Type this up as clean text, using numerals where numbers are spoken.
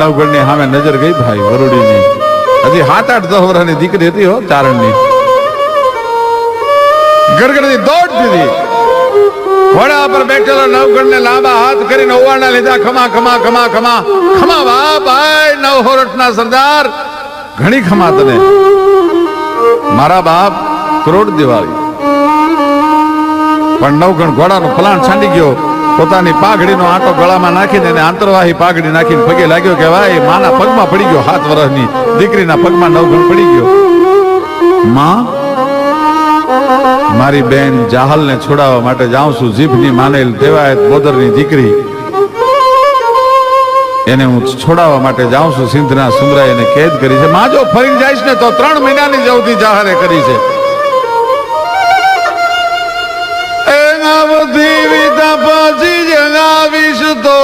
નવગણની સામે નજર ગઈ ભાઈ વરુડીની. હજી 7-8 વર્ષની દીકરી હતી હો ચારણની. ગરગડતી દોડતી હતી. ઘોડા પર બેઠેલો નવગણને લાંબા હાથ કરીને ઓવાના લીધા. ખમા ખમા ખમા ખમા ખમા બાપ ભાઈ નવહોરઠના સરદાર, ઘણી ખમા તને મારા બાપ, કરોડ દિવાળી. પણ નવગણ ઘોડાનો ફલાણ છાંડી ગયો. પોતાની પાઘડીનો આંટો ગળામાં નાખીને એને આંતરવાહી પાઘડી નાખીને પગે લાગ્યો કે ભાઈ માના પગમાં પડી ગયો. 7 વર્ષની દીકરીના પગમાં નવગણ પડી ગયો. માં, મારી બેન જાહલને છોડાવવા માટે જાઉં છું. જીભની માનેલ દેવાયત બોદરની દીકરી, એને હું છોડાવવા માટે જાઉં છું. સિંધના સુમરાએ એને કેદ કરી છે. માં જો ફરી જઈશ ને તો 3 મહિનાની જવતી જાહરે કરી છે. એના બધી વિધા પછી જણાવીશ તો